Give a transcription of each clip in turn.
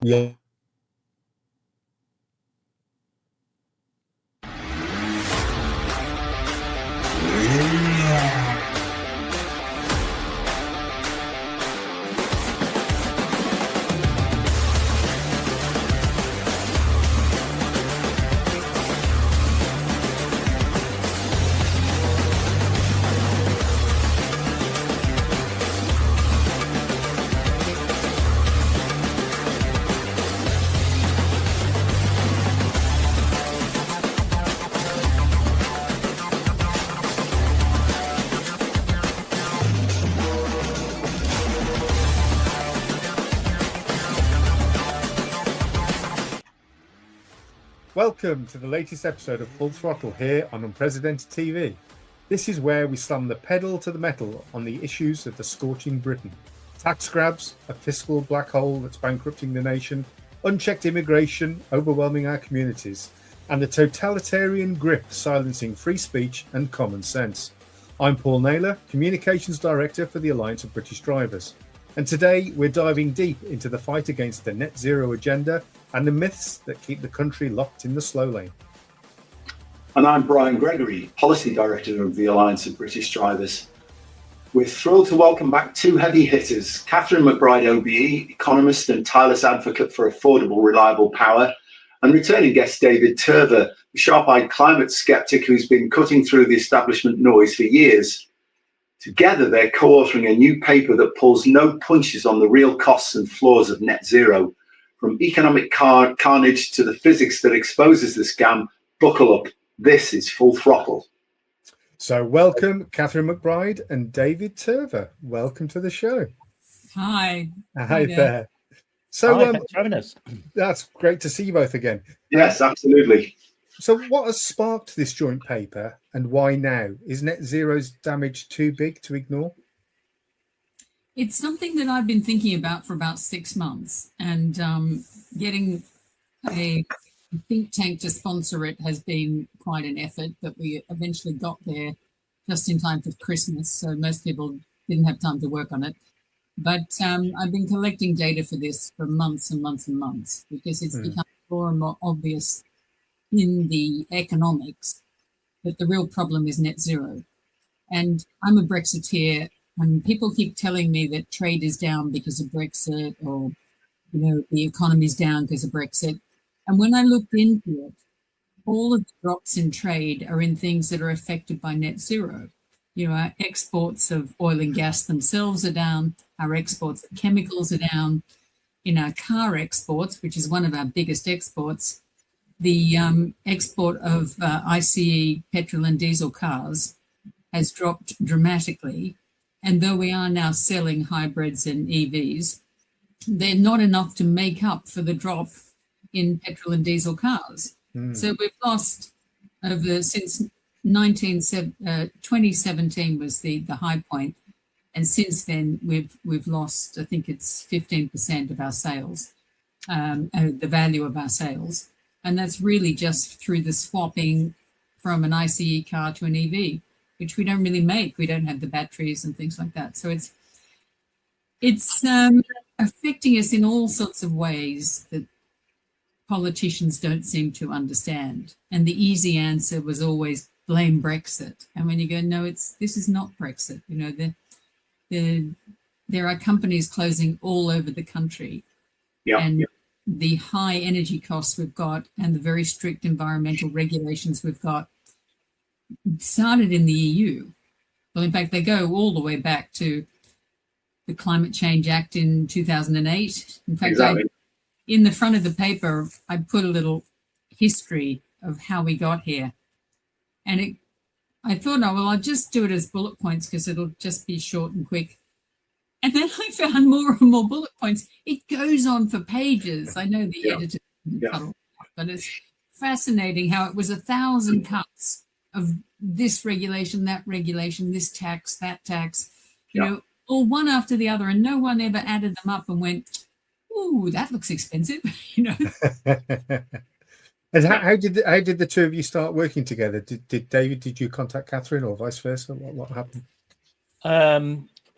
Yeah. Welcome to the latest episode of Full Throttle here on Unprecedented TV. This is where we slam the pedal to the metal on the issues of the scorching Britain. Tax grabs, a fiscal black hole that's bankrupting the nation, unchecked immigration overwhelming our communities, and the totalitarian grip silencing free speech and common sense. I'm Paul Naylor, Communications Director for the Alliance of British Drivers. And today we're diving deep into the fight against the net zero agenda and the myths that keep the country locked in the slow lane. And I'm Gregory, Policy Director of the Alliance of British Drivers. We're thrilled to welcome back two heavy hitters, McBride OBE, economist and tireless advocate for affordable, reliable power, and returning guest David Turver, a sharp-eyed climate skeptic who's been cutting through the establishment noise for years. Together, they're co-authoring a new paper that pulls no punches on the real costs and flaws of net zero. From economic carnage to the physics that exposes the scam, buckle up. This is Full Throttle. So welcome, Catherine McBride and David Turver. Welcome to the show. Hi. Hi there. So Hi, thanks for having us. That's great to see you both again. Yes, absolutely. So what has sparked this joint paper and why now? Is net zero's damage too big to ignore? It's something that I've been thinking about for about 6 months, and getting a think tank to sponsor it has been quite an effort, but we eventually got there just in time for Christmas, so most people didn't have time to work on it. But I've been collecting data for this for months and months and months, because it's become more and more obvious in the economics that the real problem is net zero. And I'm a Brexiteer, and people keep telling me that trade is down because of Brexit, or, the economy's down because of Brexit. And when I looked into it, all of the drops in trade are in things that are affected by net zero. Our exports of oil and gas themselves are down. Our exports of chemicals are down. In our car exports, which is one of our biggest exports, the export of ICE petrol and diesel cars has dropped dramatically. And though we are now selling hybrids and EVs, they're not enough to make up for the drop in petrol and diesel cars. So we've lost since 2017 was the high point. And since then, we've lost, I think it's 15% of our sales, the value of our sales. And that's really just through the swapping from an ICE car to an EV, which we don't really make. We don't have the batteries and things like that. So it's affecting us in all sorts of ways that politicians don't seem to understand. And the easy answer was always blame Brexit. And when you go, no, this is not Brexit. There are companies closing all over the country. And the high energy costs we've got and the very strict environmental regulations we've got started in the EU. Well, in fact, they go all the way back to the Climate Change Act in 2008. In fact, in the front of the paper, I put a little history of how we got here. And I thought, I'll just do it as bullet points because it'll just be short and quick. And then I found more and more bullet points. It goes on for pages. I know the editor didn't cut all that, but it's fascinating how it was 1,000 cuts of this regulation, this tax, that tax, all one after the other, and no one ever added them up and went, "Ooh, that looks expensive," And how did the two of you start working together? Did David? Did you contact Catherine, or vice versa? What happened?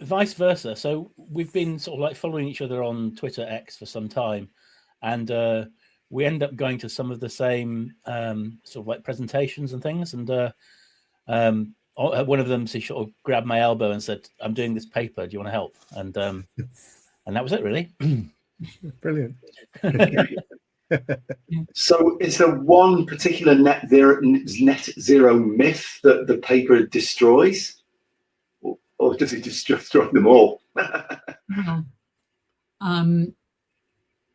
Vice versa. So we've been sort of like following each other on Twitter X for some time, and we end up going to some of the same sort of like presentations and things. And one of them, she sort of grabbed my elbow and said, "I'm doing this paper. Do you want to help?" And that was it, really. Brilliant. So is there one particular net zero myth that the paper destroys, or does it just destroy them all?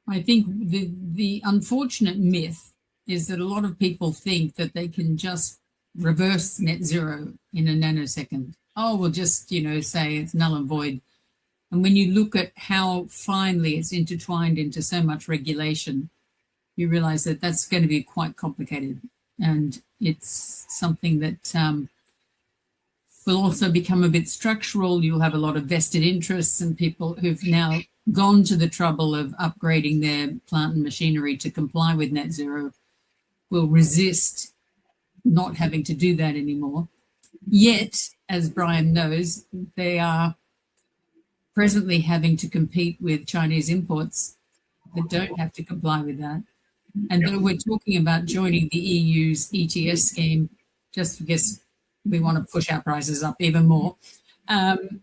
I think the unfortunate myth is that a lot of people think that they can just reverse net zero in a nanosecond. Oh, we'll just, say it's null and void. And when you look at how finely it's intertwined into so much regulation, you realize that that's going to be quite complicated. And it's something that will also become a bit structural. You'll have a lot of vested interests and people who've now gone to the trouble of upgrading their plant and machinery to comply with net zero will resist not having to do that anymore. Yet, as Brian knows, they are presently having to compete with Chinese imports that don't have to comply with that. And though we're talking about joining the EU's ETS scheme, just because we want to push our prices up even more, and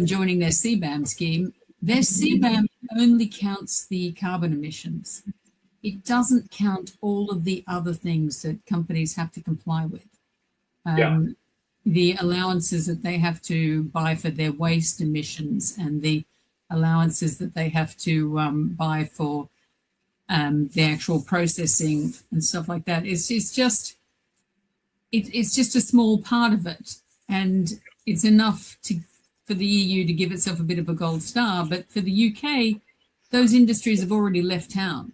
joining their CBAM scheme, their CBAM only counts the carbon emissions. It doesn't count all of the other things that companies have to comply with. The allowances that they have to buy for their waste emissions and the allowances that they have to buy for the actual processing and stuff like that. It's just a small part of it, and it's enough for the EU to give itself a bit of a gold star. But for the UK, those industries have already left town.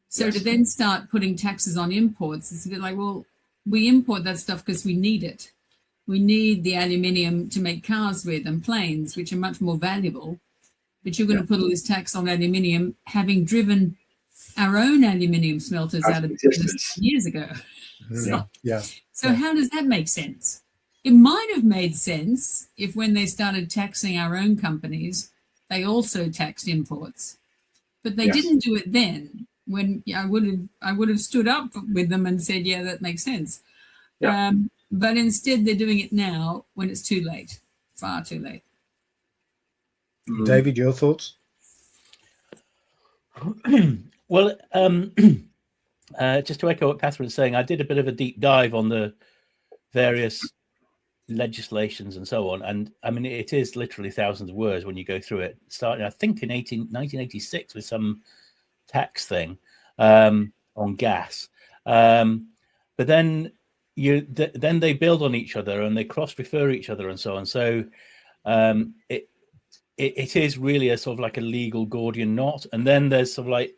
So to then start putting taxes on imports, it's a bit like, well, we import that stuff because we need it. We need the aluminium to make cars with and planes, which are much more valuable. But you're going to put all this tax on aluminium, having driven our own aluminium smelters out of business years ago. So how does that make sense? It might have made sense if when they started taxing our own companies, they also taxed imports. But they didn't do it then, when I would have stood up with them and said, yeah, that makes sense. But instead they're doing it now when it's too late, far too late. David, your thoughts? Well, just to echo what Catherine's saying, I did a bit of a deep dive on the various legislations and so on. And I mean, it is literally thousands of words when you go through it, starting, I think, in 1986 with some tax thing on gas. But then then they build on each other and they cross-refer each other and so on. So it is really a sort of like a legal Gordian knot. And then there's sort of like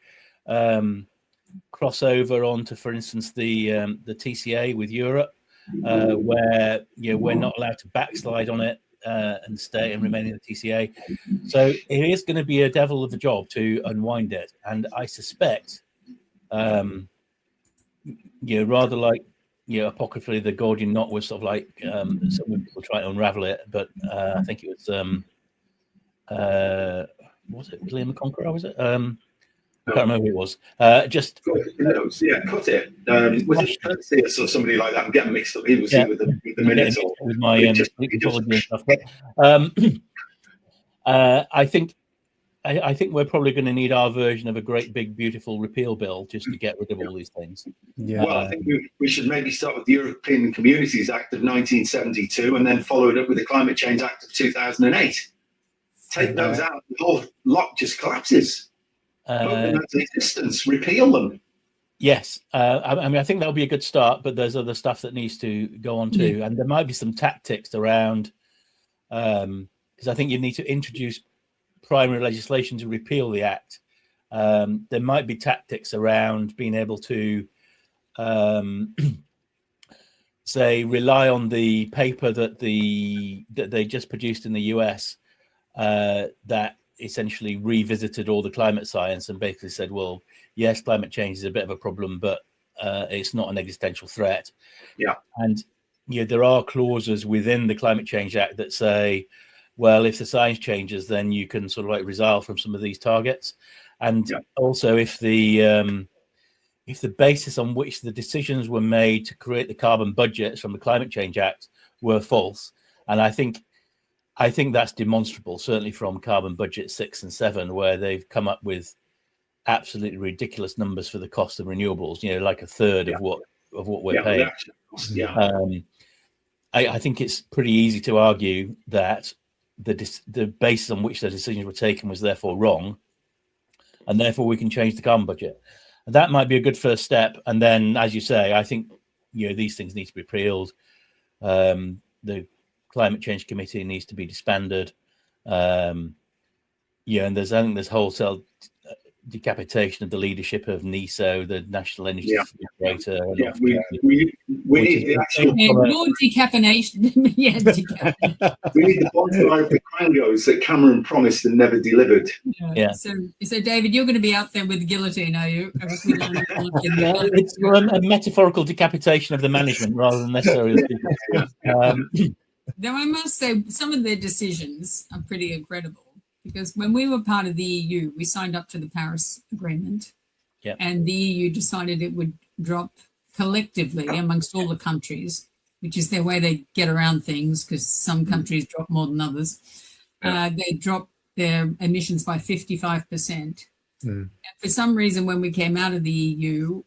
crossover onto, for instance, the TCA with Europe, where we're not allowed to backslide on it and stay and remain in the TCA. So it is going to be a devil of a job to unwind it. And I suspect, rather like apocryphally, the Gordian knot was sort of like some people try to unravel it, but I think it was it William the Conqueror? Was it? I can't remember who it was. Cut it. Was it Perseus or somebody like that? I'm getting mixed up. He was with the minutes with my mythology and stuff. But, I think we're probably going to need our version of a great big beautiful repeal bill just to get rid of all these things. Yeah. Well, I think we should maybe start with the European Communities Act of 1972 and then follow it up with the Climate Change Act of 2008. Take those out, the whole lot just collapses. Existence, repeal them. Yes, I mean, I think that'll be a good start, but there's other stuff that needs to go on too, and there might be some tactics around, because I think you need to introduce primary legislation to repeal the act. There might be tactics around being able to, say, rely on the paper that they just produced in the US, that essentially revisited all the climate science and basically said, well, yes, climate change is a bit of a problem, but it's not an existential threat. Yeah. And there are clauses within the Climate Change Act that say, well, if the science changes, then you can sort of like resile from some of these targets. And also if the basis on which the decisions were made to create the carbon budgets from the Climate Change Act were false. And I think that's demonstrable, certainly from carbon budget 6 and 7, where they've come up with absolutely ridiculous numbers for the cost of renewables, like a third of what we're paying. I think it's pretty easy to argue that the basis on which the decisions were taken was therefore wrong, and therefore we can change the carbon budget. And that might be a good first step. And then, as you say, I think these things need to be repealed. The Climate Change Committee needs to be disbanded. And there's wholesale decapitation of the leadership of NESO, the National Energy Operator. We need the actual more decapitation. We need the bonfire of the Quangos that Cameron promised and never delivered. So David, you're going to be out there with the guillotine, are you? It's a metaphorical decapitation of the management rather than necessarily the Though I must say, some of their decisions are pretty incredible. Because when we were part of the EU, we signed up to the Paris Agreement, and the EU decided it would drop collectively amongst all the countries, which is their way they get around things, because some countries drop more than others. They dropped their emissions by 55%. And for some reason, when we came out of the EU,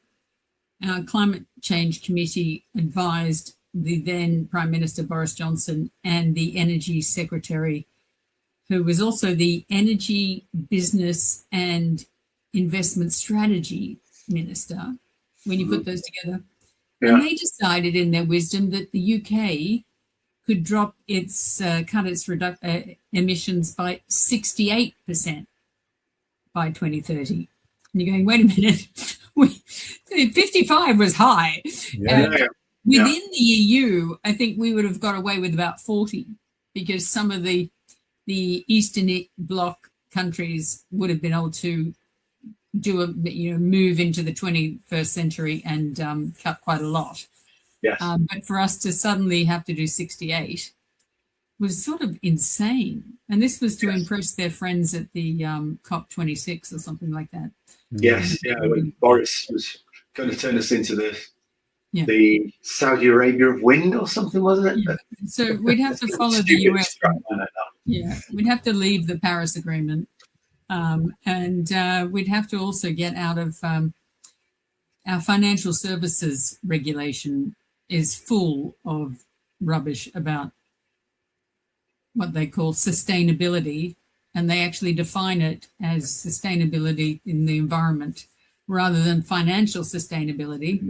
our Climate Change Committee advised the then Prime Minister Boris Johnson and the Energy Secretary, who was also the Energy, Business and Investment Strategy Minister, when you put those together. And they decided in their wisdom that the UK could drop cut its emissions by 68% by 2030. And you're going, wait a minute, 55 was high. Within the EU, I think we would have got away with about 40, because some of the Eastern Bloc countries would have been able to move into the 21st century and cut quite a lot. But for us to suddenly have to do 68 was sort of insane. And this was to impress their friends at the COP26 or something like that. When Boris was going to turn us into the Saudi Arabia of wind or something, wasn't it? So we'd have to follow the US. We'd have to leave the Paris Agreement, and we'd have to also get out of our financial services regulation is full of rubbish about what they call sustainability, and they actually define it as sustainability in the environment rather than financial sustainability,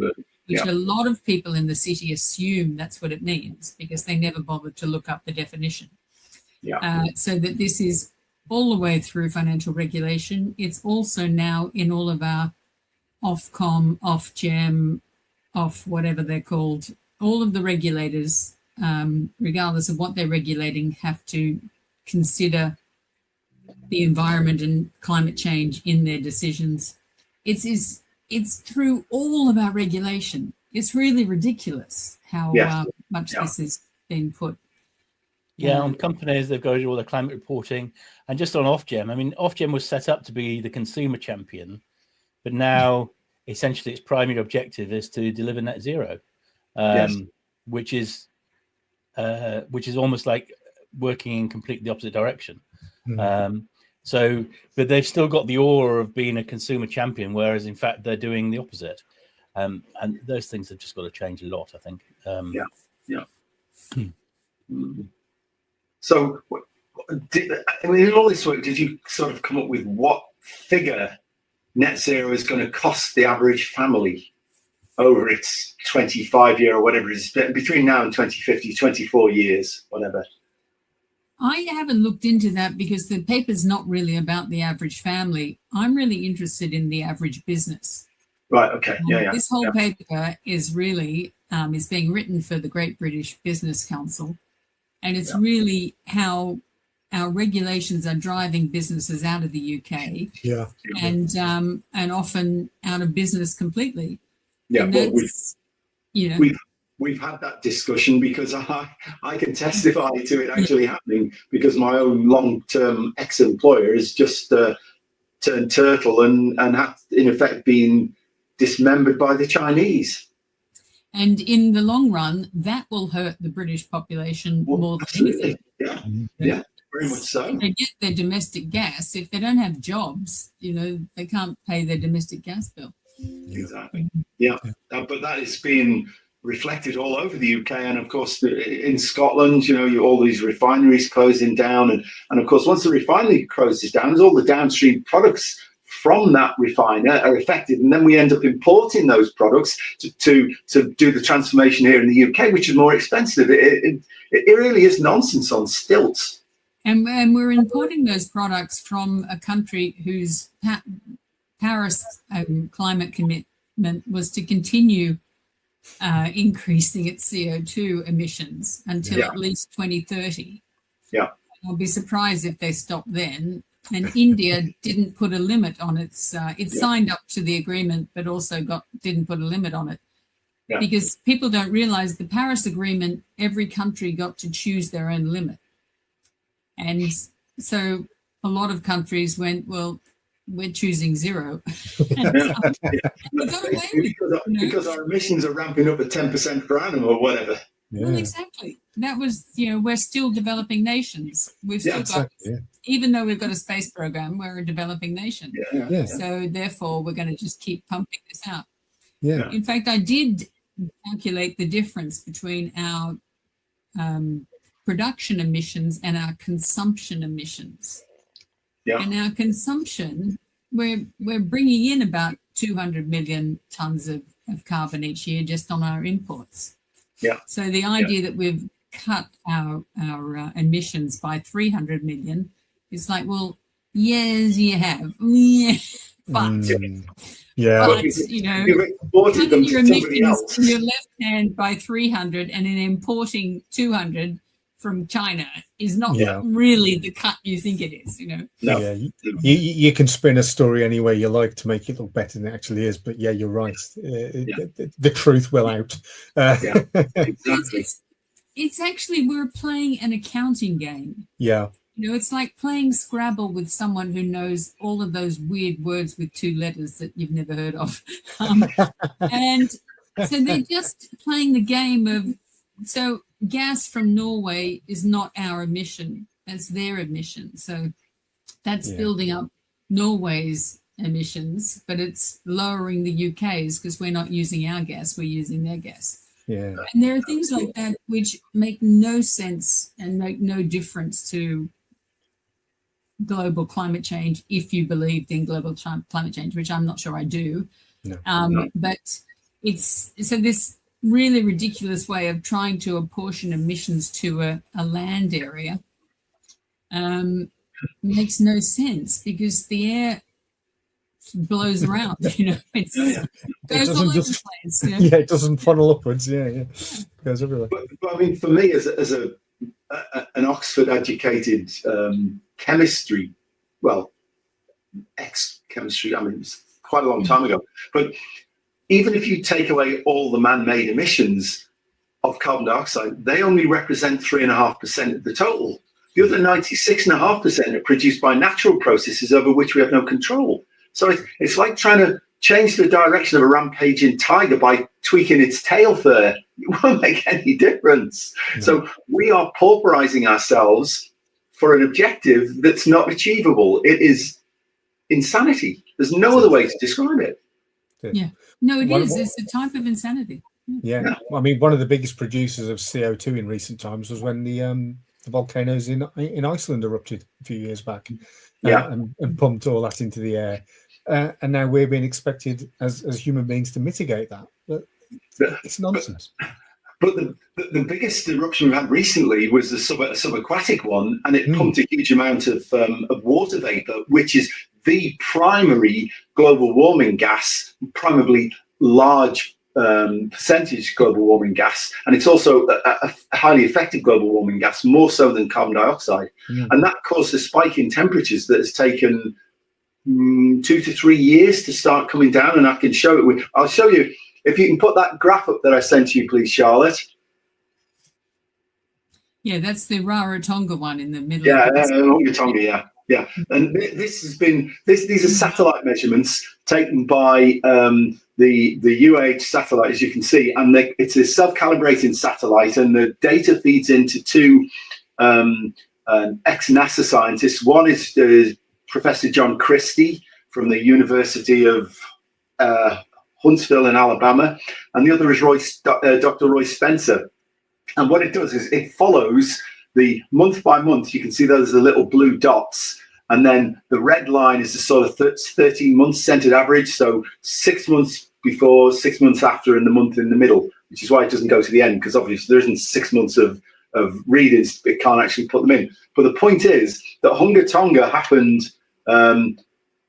which a lot of people in the city assume that's what it means because they never bothered to look up the definition. So that this is all the way through financial regulation. It's also now in all of our Ofcom, Ofgem, off whatever they're called. All of the regulators, regardless of what they're regulating, have to consider the environment and climate change in their decisions. It's through all of our regulation. It's really ridiculous how much this has been put. On companies, they've got to do all the climate reporting. And just on Ofgem, I mean, Ofgem was set up to be the consumer champion, but now essentially its primary objective is to deliver net zero, which is almost like working in completely the opposite direction. But they've still got the aura of being a consumer champion, whereas in fact they're doing the opposite. And those things have just got to change a lot, I think. So, in all this work, did you sort of come up with what figure net zero is going to cost the average family over its 25-year or whatever it is, between now and 2050, 24 years, whatever? I haven't looked into that because the paper's not really about the average family. I'm really interested in the average business. Right, okay, This whole paper is really, is being written for the Great British Business Council. And it's really how our regulations are driving businesses out of the UK, and often out of business completely. But we've had that discussion because I can testify to it actually happening because my own long-term ex-employer has just turned turtle and had in effect been dismembered by the Chinese. And in the long run, that will hurt the British population more than anything. Yeah, very much so. If they get their domestic gas, if they don't have jobs, they can't pay their domestic gas bill. Exactly. Yeah. But that is being reflected all over the UK, and of course in Scotland, all these refineries closing down, and of course once the refinery closes down, there's all the downstream products from that refiner are affected, and then we end up importing those products to do the transformation here in the UK, which is more expensive. It really is nonsense on stilts. And we're importing those products from a country whose Paris climate commitment was to continue increasing its CO2 emissions until at least 2030. Yeah. I'll be surprised if they stop then. And India didn't put a limit on its. It signed up to the agreement, but also didn't put a limit on it, because people don't realize the Paris Agreement. Every country got to choose their own limit, and so a lot of countries went, well, we're choosing zero. Because our emissions are ramping up at 10% per annum or whatever. Yeah. Well, exactly. That was, we're still developing nations. We've still got, even though we've got a space program, we're a developing nation. So therefore, we're going to just keep pumping this out. Yeah. In fact, I did calculate the difference between our production emissions and our consumption emissions. Yeah. And our consumption, we're bringing in about 200 million tons of carbon each year just on our imports. Yeah. So the idea that we've cut our emissions by 300 million is like, well, yes, you have. But cutting your emissions in your left hand by 300 and then importing 200 from China is not really the cut you think it is, No. Yeah, you can spin a story any way you like to make it look better than it actually is, but you're right. The truth will out. Exactly. It's actually, we're playing an accounting game. Yeah. It's like playing Scrabble with someone who knows all of those weird words with 2 letters that you've never heard of. And so they're just playing the game of, so gas from Norway is not our emission, that's their emission. So that's building up Norway's emissions, but it's lowering the UK's because we're not using our gas, we're using their gas. Yeah. And there are things like that which make no sense and make no difference to global climate change if you believed in global climate change, which I'm not sure I do. No. But it's so this really ridiculous way of trying to apportion emissions to a land area makes no sense, because the air blows around, it goes all over the place. Yeah, it doesn't funnel upwards. It goes everywhere. But I mean, for me, as an Oxford-educated chemistry, ex-chemistry, I mean, it's quite a long time ago, but even if you take away all the man-made emissions of carbon dioxide, they only represent 3.5% of the total. The other 96.5% are produced by natural processes over which we have no control. So it's like trying to change the direction of a rampaging tiger by tweaking its tail fur. It won't make any difference. No. So we are pauperizing ourselves for an objective that's not achievable. It is insanity. There's no other way to describe it. Yeah. No, it is. It's a type of insanity. Yeah. I mean, one of the biggest producers of CO2 in recent times was when the volcanoes in Iceland erupted a few years back, and pumped all that into the air. And now we're being expected as human beings to mitigate that. But it's nonsense. But the biggest eruption we've had recently was the subaquatic one, and it pumped a huge amount of water vapor, which is the primary global warming gas, primarily large percentage global warming gas, and it's also a highly effective global warming gas, more so than carbon dioxide. And that caused a spike in temperatures that has taken 2 to 3 years to start coming down. And I can show it. I'll show you, if you can put that graph up that I sent you, please, Charlotte. Yeah, that's the Rarotonga one in the middle. Yeah, Rarotonga. Yeah, and these are satellite measurements taken by the UH satellite, as you can see, and it's a self-calibrating satellite, and the data feeds into two ex-NASA scientists. One is Professor John Christie from the University of Huntsville in Alabama, and the other is Dr. Roy Spencer. And what it does is it follows the month by month. You can see those are the little blue dots, and then the red line is the sort of 13-month centered average. So 6 months before, 6 months after, and the month in the middle, which is why it doesn't go to the end, because obviously there isn't 6 months of readings. It can't actually put them in. But the point is that Hunga Tonga happened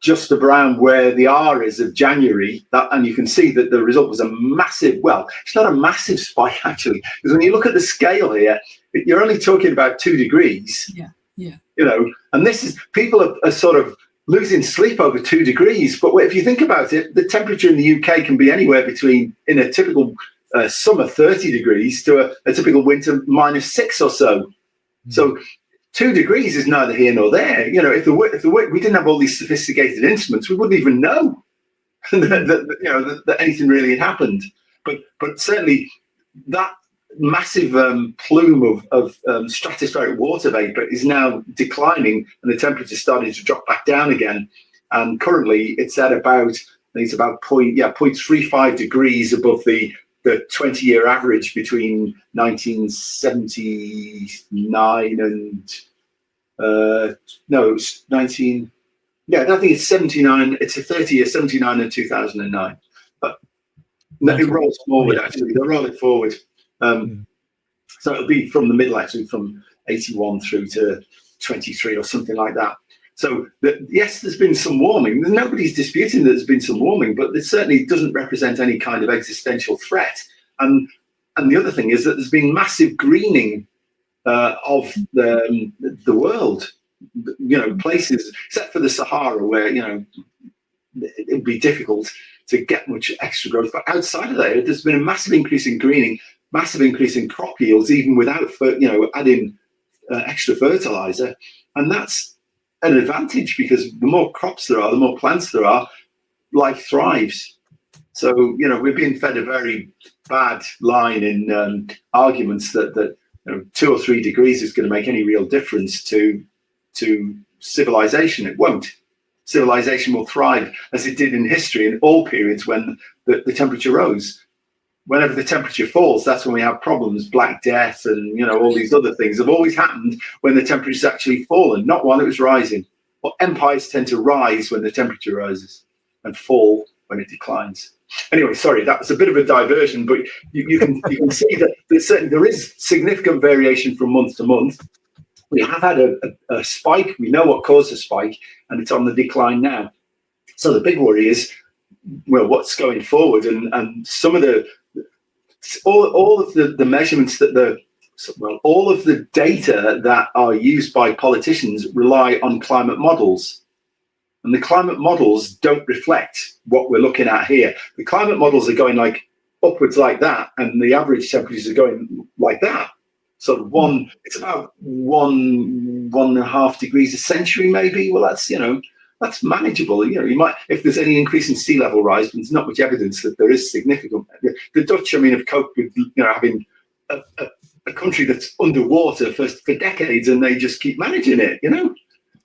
just around where the R is of January, and you can see that the result was a massive, well, it's not a massive spike actually, because when you look at the scale here, you're only talking about 2 degrees. Yeah, yeah. You know, and this is, people are sort of losing sleep over 2 degrees. But if you think about it, the temperature in the UK can be anywhere between, in a typical summer, 30 degrees to a typical winter -6 or so. So 2 degrees is neither here nor there. You know, if we didn't have all these sophisticated instruments, we wouldn't even know that anything really had happened. But certainly that massive plume of stratospheric water vapor is now declining, and the temperature starting to drop back down again. And currently, it's at about 0.35 degrees above the 20-year average between 1979 and it's 19. Yeah, I think it's 79. It's a 30-year, 79 and 2009. But it rolls forward. Actually, they roll it forward. So it'll be from the middle, actually, from 81 through to 23 or something like that. So yes, there's been some warming. Nobody's disputing that there's been some warming, but it certainly doesn't represent any kind of existential threat. And the other thing is that there's been massive greening of the world. You know, places except for the Sahara, where it'd be difficult to get much extra growth. But outside of that, there's been a massive increase in greening, massive increase in crop yields, even without adding extra fertilizer, and that's an advantage, because the more crops there are, the more plants there are, life thrives. So we're being fed a very bad line in arguments that 2 or 3 degrees is going to make any real difference to civilization. It won't. Civilization will thrive as it did in history in all periods when the temperature rose. Whenever the temperature falls, that's when we have problems. Black Death and all these other things have always happened when the temperature's actually fallen, not while it was rising. Well, empires tend to rise when the temperature rises and fall when it declines. Anyway, sorry, that was a bit of a diversion, but you can see that there is significant variation from month to month. We have had a spike. We know what caused the spike, and it's on the decline now. So the big worry is, well, what's going forward, and some of all of the measurements all of the data that are used by politicians rely on climate models, and the climate models don't reflect what we're looking at here. The climate models are going like upwards like that, and the average temperatures are going like that. So it's about 1.5 degrees a century, maybe. Well, that's manageable. You might, if there's any increase in sea level rise, but there's not much evidence that there is significant. The Dutch, have coped with having a country that's underwater for decades, and they just keep managing it.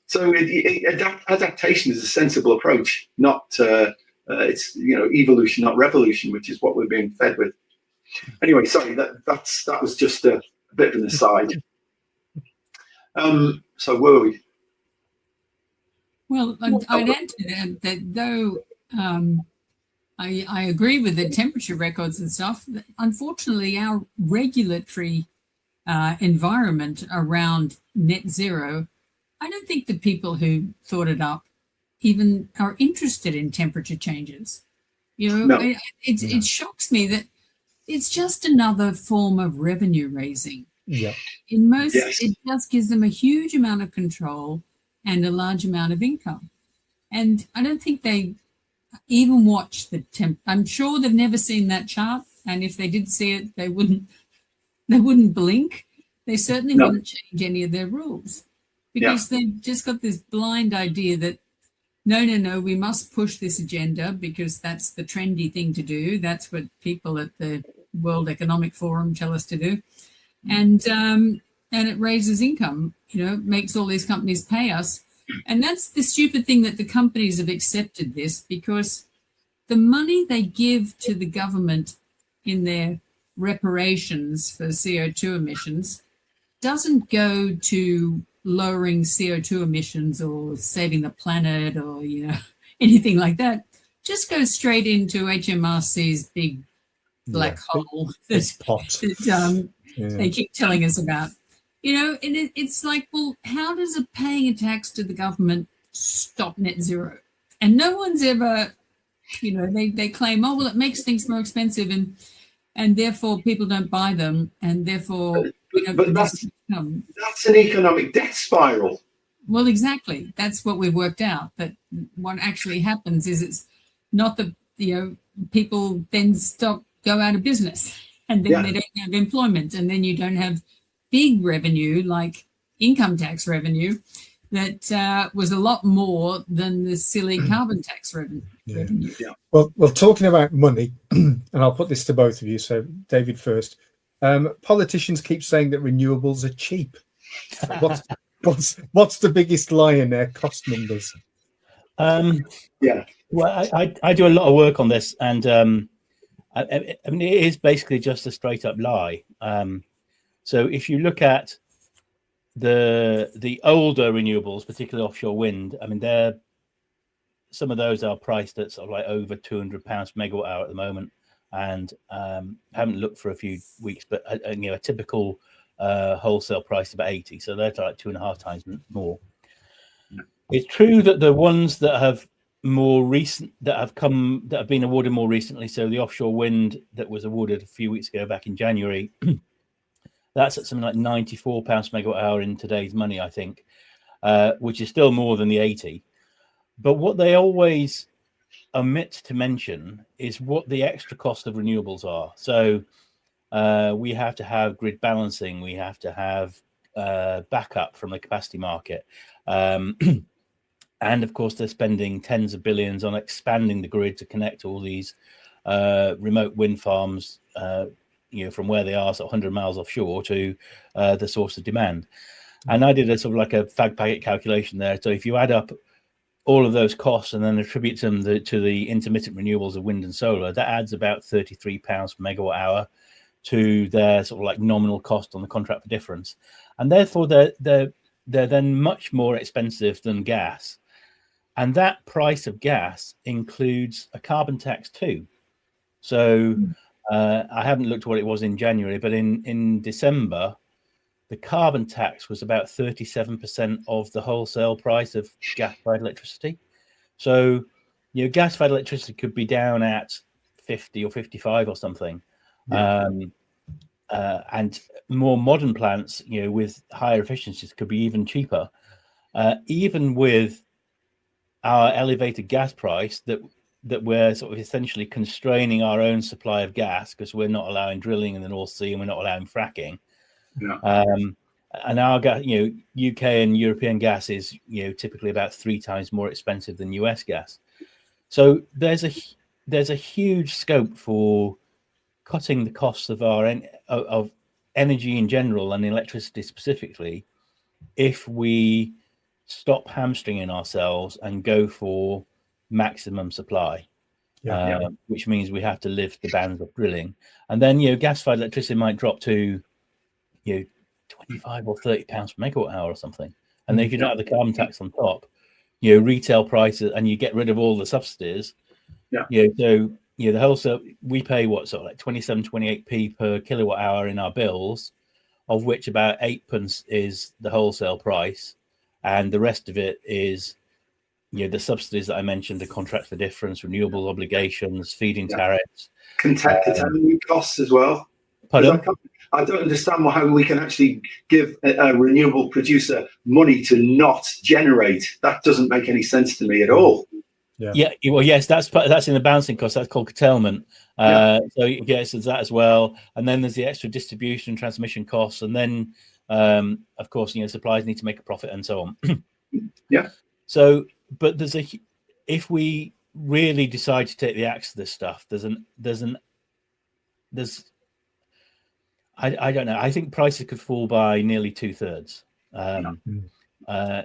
So adaptation is a sensible approach, not it's evolution, not revolution, which is what we're being fed with. Anyway, sorry, that was just a bit of an aside. So where were we? Well, I'd add to that though I agree with the temperature records and stuff. Unfortunately, our regulatory environment around net zero, I don't think the people who thought it up even are interested in temperature changes. No. It shocks me that it's just another form of revenue raising. Yeah. In most, Yes. It just gives them a huge amount of control and a large amount of income. And I don't think they even watch the I'm sure they've never seen that chart. And if they did see it, they wouldn't blink. They certainly wouldn't change any of their rules. because they've just got this blind idea that no, we must push this agenda because that's the trendy thing to do. That's what people at the World Economic Forum tell us to do. And it raises income, makes all these companies pay us. And that's the stupid thing, that the companies have accepted this, because the money they give to the government in their reparations for CO2 emissions doesn't go to lowering CO2 emissions or saving the planet or, anything like that. Just goes straight into HMRC's big black hole that they keep telling us about. And it's like, well, how does paying a tax to the government stop net zero? And no one's ever, they claim, oh, well, it makes things more expensive and therefore people don't buy them, and therefore but that's an economic death spiral. Well, exactly. That's what we've worked out. That what actually happens is it's not that people then go out of business, and then they don't have employment, and then you don't have big revenue like income tax revenue that was a lot more than the silly carbon tax revenue. Yeah. Well, talking about money, and I'll put this to both of you. So, David first. Politicians keep saying that renewables are cheap. What's the biggest lie in their cost numbers? Well, I do a lot of work on this, and I mean, it is basically just a straight up lie. So if you look at the older renewables, particularly offshore wind, I mean, some of those are priced at sort of like over £200 per megawatt hour at the moment, and haven't looked for a few weeks, but a typical wholesale price about 80, so they're like 2.5 times more. It's true that the ones that have been awarded more recently, so the offshore wind that was awarded a few weeks ago back in January, that's at something like £94 per megawatt hour in today's money, I think, which is still more than the 80. But what they always omit to mention is what the extra cost of renewables are. So we have to have grid balancing, we have to have backup from the capacity market, and of course they're spending tens of billions on expanding the grid to connect all these remote wind farms, from where they are, so 100 miles offshore, to the source of demand. And I did a sort of like a fag packet calculation there. So if you add up all of those costs and then attribute them to the intermittent renewables of wind and solar, that adds about £33 per megawatt hour to their sort of like nominal cost on the contract for difference, and therefore they're then much more expensive than gas. And that price of gas includes a carbon tax too. So I haven't looked at what it was in January, but in December, the carbon tax was about 37% of the wholesale price of gas-fired electricity. So, gas-fired electricity could be down at 50 or 55 or something. And more modern plants, with higher efficiencies, could be even cheaper. Even with our elevated gas price, that we're sort of essentially constraining our own supply of gas because we're not allowing drilling in the North Sea and we're not allowing fracking. And our gas, UK and European gas is, typically about 3 times more expensive than US gas. So there's a huge scope for cutting the costs of of energy in general and electricity specifically, if we stop hamstringing ourselves and go for maximum supply, which means we have to lift the bands of drilling. And then, gas-fired electricity might drop to, 25 or 30 pounds per megawatt hour or something. And then if you don't have the carbon tax on top, retail prices, and you get rid of all the subsidies, so the wholesale, we pay sort of like 27, 28p per kilowatt hour in our bills, of which about 8p is the wholesale price, and the rest of it is the subsidies that I mentioned, the contract for difference, renewable obligations, feed-in tariffs, containment costs as well. Pardon? I don't understand how we can actually give a renewable producer money to not generate. That doesn't make any sense to me at all. Well, yes, that's in the balancing cost. That's called curtailment. So yes, there's that as well. And then there's the extra distribution and transmission costs. And then Of course, suppliers need to make a profit and so on. Yeah. So, but if we really decide to take the axe to this stuff, I don't know. I think prices could fall by nearly 2/3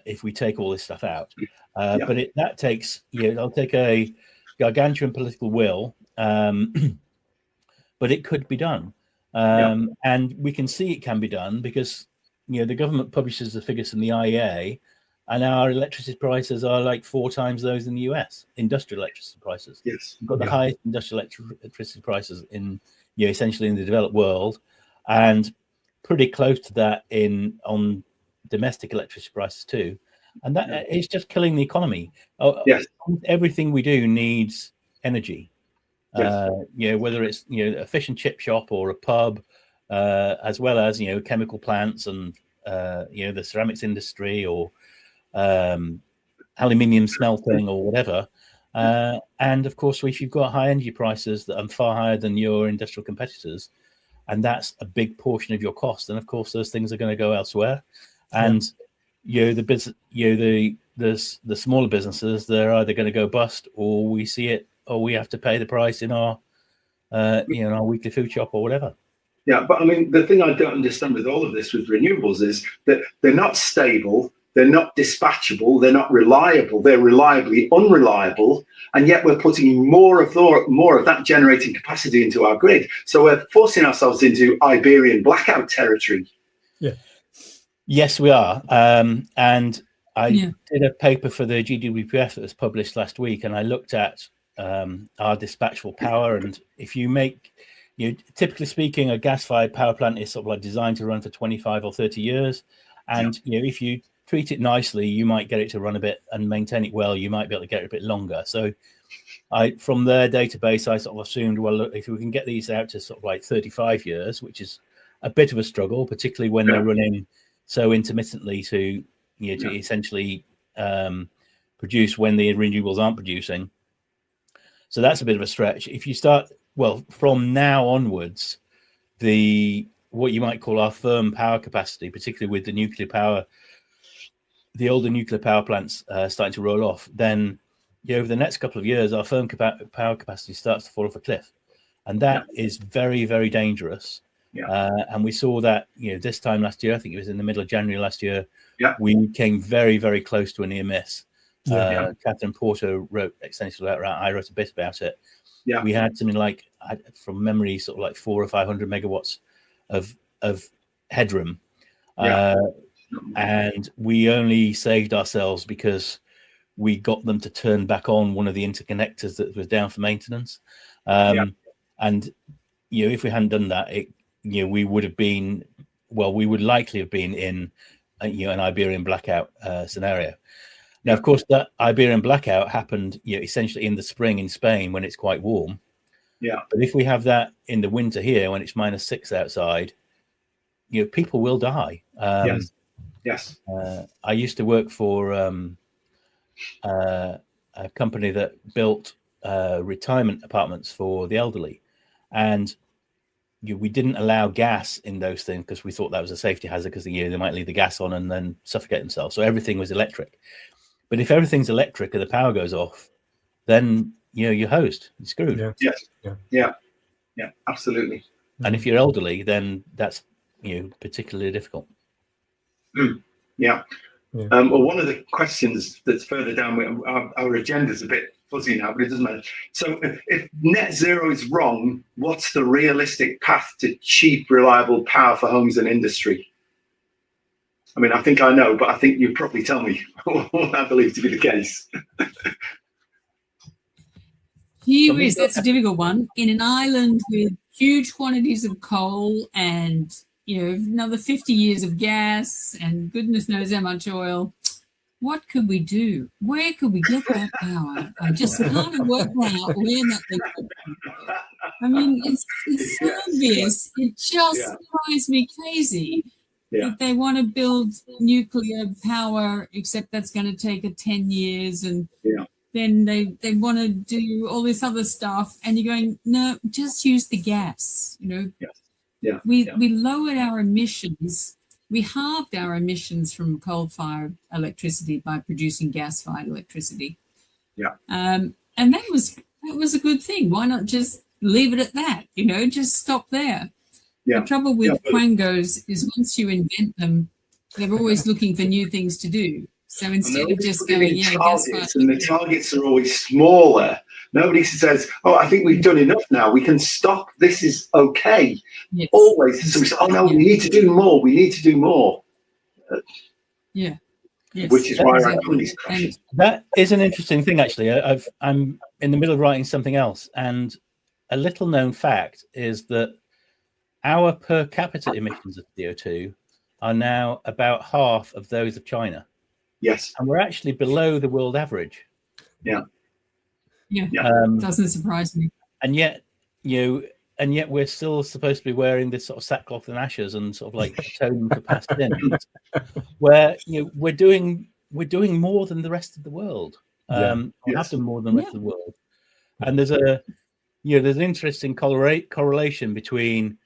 if we take all this stuff out. But that takes, it'll take a gargantuan political will, but it could be done. And we can see it can be done because, the government publishes the figures from the IEA, and our electricity prices are like 4 times those in the US, industrial electricity prices. Yes. We've got the highest industrial electricity prices in, essentially in the developed world, and pretty close to that on domestic electricity prices too. And that is just killing the economy. Yes. Everything we do needs energy. Yes. Whether it's a fish and chip shop or a pub, as well as chemical plants and the ceramics industry or aluminium smelting or whatever. And of course, if you've got high energy prices that are far higher than your industrial competitors, and that's a big portion of your cost, then of course those things are going to go elsewhere. And the smaller businesses, they're either going to go bust, or we see it, or we have to pay the price in our our weekly food shop or whatever. Yeah, but I mean, the thing I don't understand with all of this with renewables is that they're not stable, they're not dispatchable, they're not reliable, they're reliably unreliable, and yet we're putting more of that generating capacity into our grid. So we're forcing ourselves into Iberian blackout territory. Yeah. Yes, we are. And I did a paper for the GWPF that was published last week, and I looked at our dispatchable power. And if you make, typically speaking, a gas-fired power plant is sort of like designed to run for 25 or 30 years. And, if you treat it nicely, you might get it to run a bit and maintain it well. You might be able to get it a bit longer. So from their database, I sort of assumed, well, look, if we can get these out to sort of like 35 years, which is a bit of a struggle, particularly when they're running so intermittently to essentially produce when the renewables aren't producing. So that's a bit of a stretch. If you start, from now onwards, what you might call our firm power capacity, particularly with the nuclear power, the older nuclear power plants starting to roll off, then over the next couple of years, our firm power capacity starts to fall off a cliff. And that is very, very dangerous. And we saw that, this time last year, I think it was in the middle of January last year, we came very, very close to a near miss. Catherine Porter wrote extensively about it. I wrote a bit about it. We had something like, from memory, sort of like 400 or 500 megawatts of headroom. And we only saved ourselves because we got them to turn back on one of the interconnectors that was down for maintenance. And, if we hadn't done that, we would have been, we would likely have been in, an Iberian blackout scenario. Now, of course, that Iberian blackout happened, essentially in the spring in Spain when it's quite warm. But if we have that in the winter here when it's -6 outside, people will die. Yes. I used to work for a company that built retirement apartments for the elderly, and we didn't allow gas in those things because we thought that was a safety hazard because they might leave the gas on and then suffocate themselves. So everything was electric. But if everything's electric and the power goes off, then you're hosed. You're screwed. Yeah, absolutely. And if you're elderly, then that's particularly difficult. Well, one of the questions that's further down, our agenda's a bit fuzzy now, but it doesn't matter. So if net zero is wrong, what's the realistic path to cheap, reliable power for homes and industry? I mean, I think I know, but I think you'd probably tell me what I believe to be the case. That's a difficult one. In an island with huge quantities of coal and another 50 years of gas and goodness knows how much oil, what could we do? Where could we get that power? I just can't work out where that thing could come from. I mean, it's so obvious. It just drives me crazy that they want to build nuclear power, except that's going to take 10 years, and then they want to do all this other stuff, and you're going, no, just use the gas. We lowered our emissions we halved our emissions from coal-fired electricity by producing gas-fired electricity. Yeah. And that was a good thing. Why not just leave it at that? Just stop there. Yeah. The trouble with quangos is once you invent them, they're always looking for new things to do. So instead of just going, targets, and the targets are always smaller. Nobody says, "Oh, I think we've done enough now. We can stop. This is okay." Yes. Always, so we say, "Oh no, we need to do more. We need to do more." Yeah. Yes, which is why our economy's crashing. That is an interesting thing, actually. I'm in the middle of writing something else, and a little known fact is that our per capita emissions of CO2 are now about half of those of China. Yes. And we're actually below the world average. Yeah. Doesn't surprise me. And yet, we're still supposed to be wearing this sort of sackcloth and ashes and sort of like atoning for past sins, where we're doing more than the rest of the world. Have done more than the rest of the world. And there's an interesting correlation between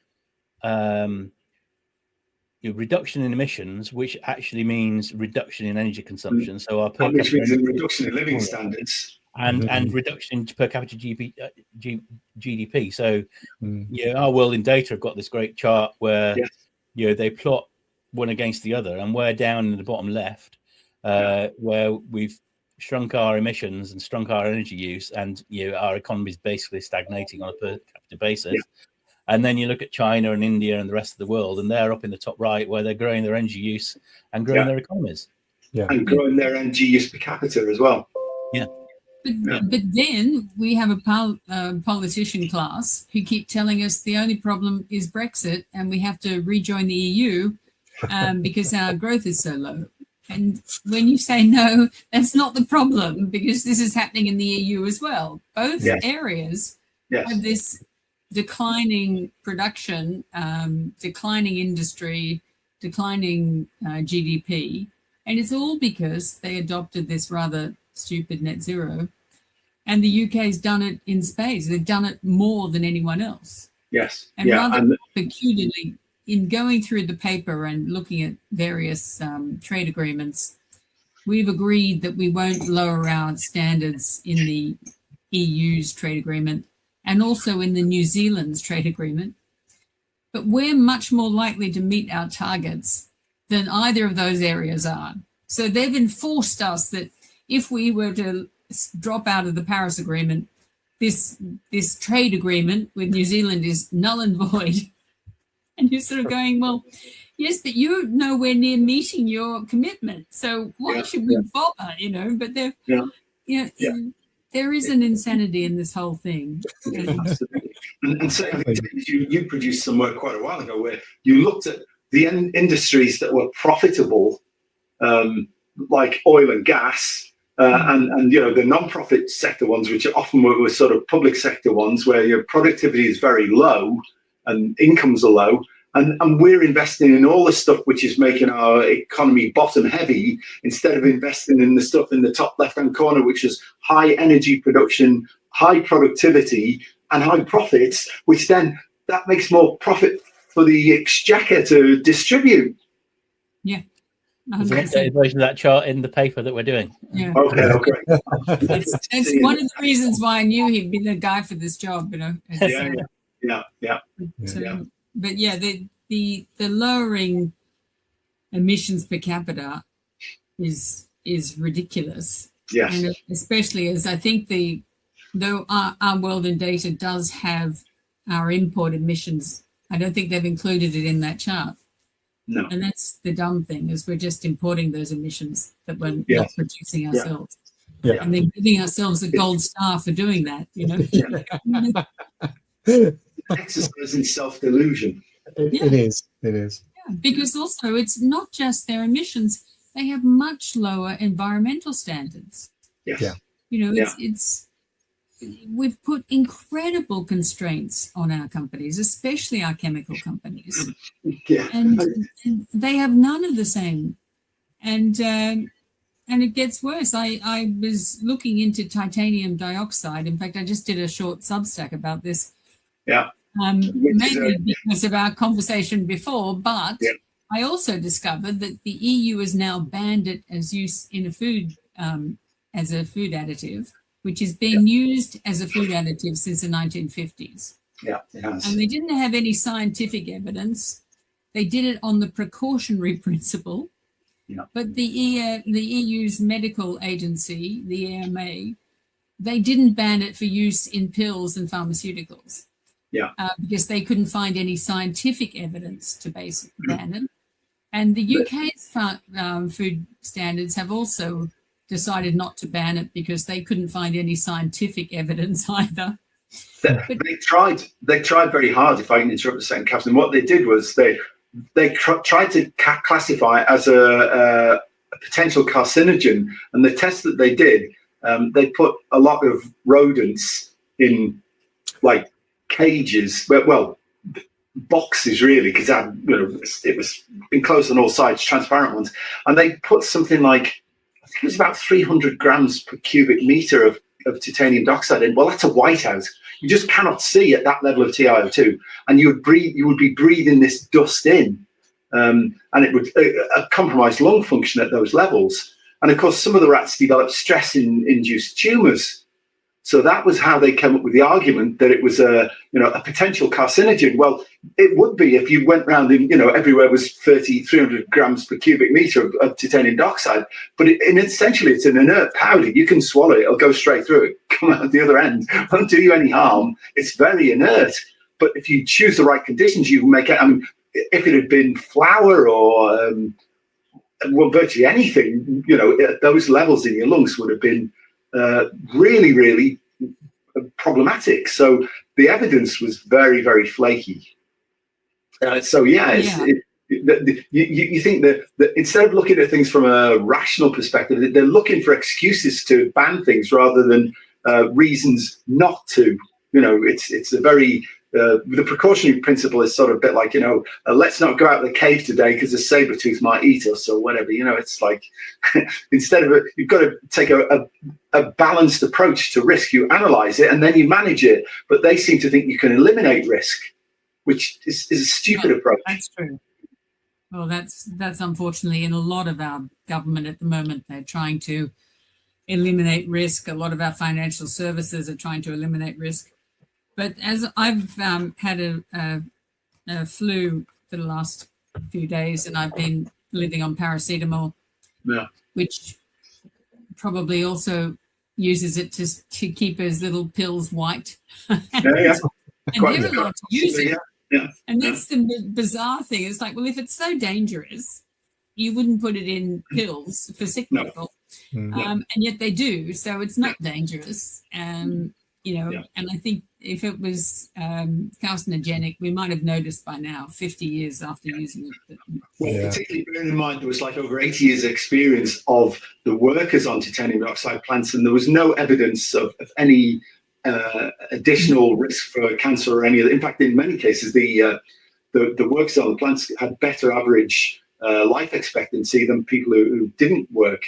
reduction in emissions, which actually means reduction in energy consumption. So our per which means capita a reduction in living standards and reduction in per capita GDP. So our World in Data have got this great chart where they plot one against the other, and we're down in the bottom left, where we've shrunk our emissions and shrunk our energy use, and our economy is basically stagnating on a per capita basis. And then you look at China and India and the rest of the world, and they're up in the top right, where they're growing their energy use and growing their economies. And growing their energy use per capita as well. But then we have a politician class who keep telling us the only problem is Brexit, and we have to rejoin the EU because our growth is so low. And when you say no, that's not the problem, because this is happening in the EU as well. Both areas have this declining production, declining industry, declining GDP, and it's all because they adopted this rather stupid net zero. And the UK's done it in spades. They've done it more than anyone else. Yes. And rather peculiarly, in going through the paper and looking at various trade agreements, we've agreed that we won't lower our standards in the EU's trade agreement and also in the New Zealand's trade agreement. But we're much more likely to meet our targets than either of those areas are. So they've enforced us that if we were to drop out of the Paris Agreement, this trade agreement with New Zealand is null and void. And you're sort of going, well, yes, but you're nowhere near meeting your commitment. So why should we bother, But there is an insanity in this whole thing. Absolutely. And certainly you produced some work quite a while ago where you looked at the industries that were profitable, like oil and gas, and the non-profit sector ones, which often were sort of public sector ones where your productivity is very low and incomes are low. And we're investing in all the stuff which is making our economy bottom heavy, instead of investing in the stuff in the top left-hand corner, which is high energy production, high productivity, and high profits, which then that makes more profit for the exchequer to distribute. Yeah. There's an updated version of that chart in the paper that we're doing. Yeah. Okay. That's one of the reasons why I knew he'd be the guy for this job, Yeah. But the lowering emissions per capita is ridiculous. Yes. And especially as I think though our World in Data does have our import emissions, I don't think they've included it in that chart. No. And that's the dumb thing, is we're just importing those emissions that we're not producing ourselves. Yeah. And then giving ourselves a gold star for doing that, Exercise in self-delusion. It is. Yeah, because also it's not just their emissions, they have much lower environmental standards. Yes. Yeah. It's we've put incredible constraints on our companies, especially our chemical companies. Yeah. And they have none of the same. And it gets worse. I was looking into titanium dioxide. In fact, I just did a short Substack about this. Yeah. Mainly because of our conversation before, but I also discovered that the EU has now banned it as use in a food as a food additive, which is being used as a food additive since the 1950s. Yeah, it has. And they didn't have any scientific evidence. They did it on the precautionary principle. Yeah. But the EU's medical agency, the EMA, they didn't ban it for use in pills and pharmaceuticals. Yeah. Because they couldn't find any scientific evidence to ban it. And the UK's food standards have also decided not to ban it because they couldn't find any scientific evidence either. They tried very hard, if I can interrupt a second, Captain. What they did was they tried to classify it as a potential carcinogen, and the test that they did, they put a lot of rodents in like cages, well, boxes really, because it was enclosed on all sides, transparent ones, and they put something like, I think it was about 300 grams per cubic meter of titanium dioxide in. Well, that's a whiteout. You just cannot see at that level of TiO2, and you would be breathing this dust in, and it would compromise lung function at those levels. And of course, some of the rats developed stress-induced tumours. So that was how they came up with the argument that it was a potential carcinogen. Well, it would be if you went around and everywhere was 300 grams per cubic meter of titanium dioxide. But essentially, it's an inert powder. You can swallow it; it'll go straight through it, come out the other end. Won't do you any harm. It's very inert. But if you choose the right conditions, you can make it. I mean, if it had been flour or virtually anything, at those levels in your lungs would have been really, really problematic. So the evidence was very, very flaky. You think that instead of looking at things from a rational perspective, they're looking for excuses to ban things rather than reasons not to. It's a very the precautionary principle is sort of a bit like, let's not go out of the cave today because a saber-tooth might eat us or whatever. It's like instead of you've got to take a balanced approach to risk. You analyze it and then you manage it. But they seem to think you can eliminate risk, which is a stupid approach. That's true. Well, that's unfortunately in a lot of our government at the moment. They're trying to eliminate risk. A lot of our financial services are trying to eliminate risk. But as I've had a flu for the last few days, and I've been living on paracetamol, which probably also uses it to keep his little pills white. And they're allowed to use it. And that's the bizarre thing. It's like, well, if it's so dangerous, you wouldn't put it in pills for sick people. And yet they do. So it's not dangerous. And I think if it was carcinogenic, we might have noticed by now, 50 years after using it. Particularly bearing in mind there was like over 80 years experience of the workers on titanium dioxide plants, and there was no evidence of any additional risk for cancer or any other. In fact, in many cases, the workers on the plants had better average life expectancy than people who didn't work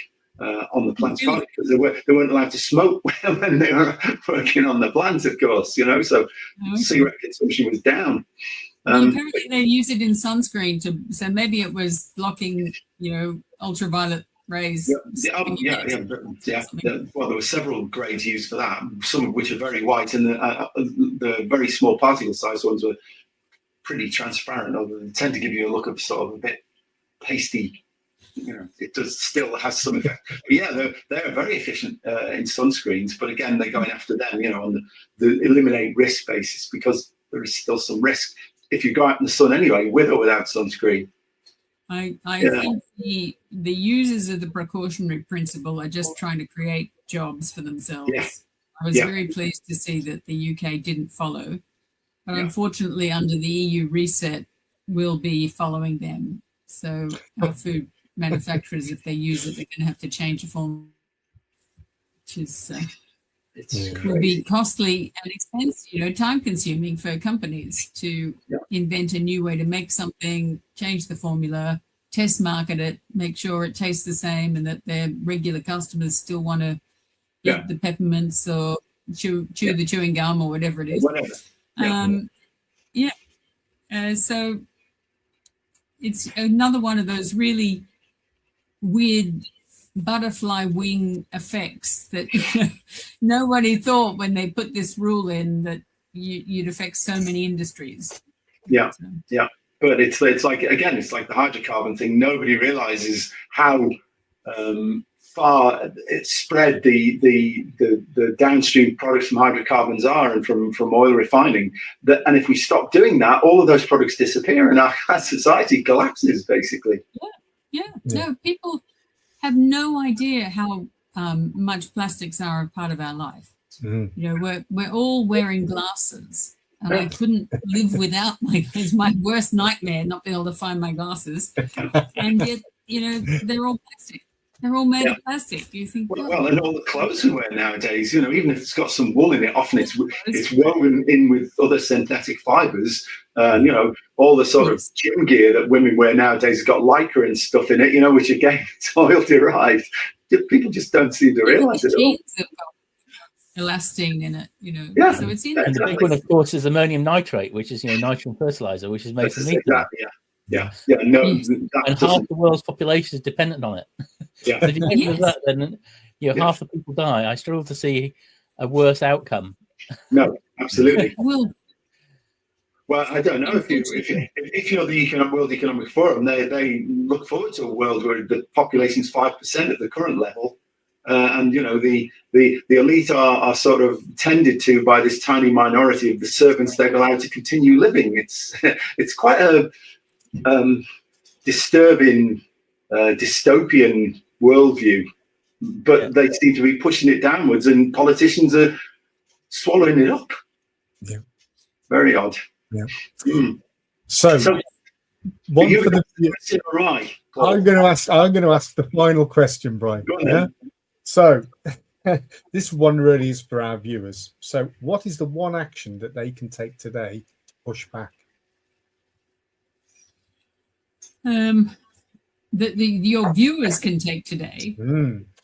on the plants, because they weren't allowed to smoke when they were working on the plants, of course, so cigarette consumption was down. Well, apparently they use it in sunscreen so maybe it was blocking, ultraviolet rays. Well, there were several grades used for that, some of which are very white, and the very small particle size ones were pretty transparent, although they tend to give you a look of sort of a bit pasty. It does still has some effect. But they're very efficient in sunscreens, but again, they're going after them, on the eliminate risk basis, because there is still some risk if you go out in the sun anyway, with or without sunscreen. I think the users of the precautionary principle are just trying to create jobs for themselves. I was very pleased to see that the UK didn't follow, but unfortunately, under the EU reset, we'll be following them. So our food manufacturers, if they use it, they're going to have to change the form, which is will be costly and expensive, time-consuming for companies to invent a new way to make something, change the formula, test market it, make sure it tastes the same, and that their regular customers still want to eat the peppermints or chew the chewing gum or whatever it is. Whatever. So it's another one of those really weird butterfly wing effects that nobody thought when they put this rule in that you'd affect so many industries. Yeah, So. yeah. But it's like, again, it's like the hydrocarbon thing. Nobody realizes how far it spread the downstream products from hydrocarbons are, and from oil refining. And if we stop doing that, all of those products disappear, and our society collapses, basically. Yeah. No, people have no idea how much plastics are a part of our life. You know, we're all wearing glasses. And I couldn't live without it's my worst nightmare, not being able to find my glasses. And yet, you know, they're all plastic. They're all made of plastic. You think, well, and all the clothes we wear nowadays, you know, even if it's got some wool in it, often it's woven in with other synthetic fibers. You know, all the sort of gym gear that women wear nowadays has got lycra and stuff in it, you know, which again, it's oil derived. People just don't seem to realize it all. Elastine in it, you know. So it's in and the big one, of course, is ammonium nitrate, which is, you know, nitrogen fertilizer, which is made from methane. No, and half the world's population is dependent on it. So if you get rid of that, then half the people die. I struggle to see a worse outcome. No, absolutely. Well, I don't know if you're the World Economic Forum, they look forward to a world where the population is 5% at the current level. And you know, the elite are sort of tended to by this tiny minority of the servants they've allowed to continue living. It's quite a disturbing, dystopian worldview, but they seem to be pushing it downwards, and politicians are swallowing it up. Yeah, very odd. Yeah. So one for the I'm going to ask the final question, Brian. Go on, then. So this one really is for our viewers. So what is the one action that they can take today to push back? Your viewers can take today.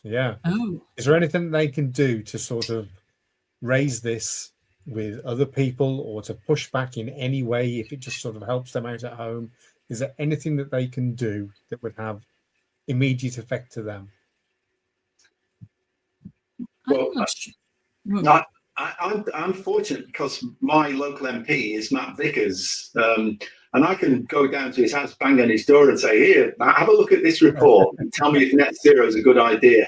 Yeah. Oh. Is there anything they can do to sort of raise this with other people, or to push back in any way if it just sort of helps them out at home? Is there anything that they can do that would have immediate effect to them? Well, I'm fortunate because my local MP is Matt Vickers, and I can go down to his house, bang on his door, and say, "Here, Matt, have a look at this report and tell me if net zero is a good idea."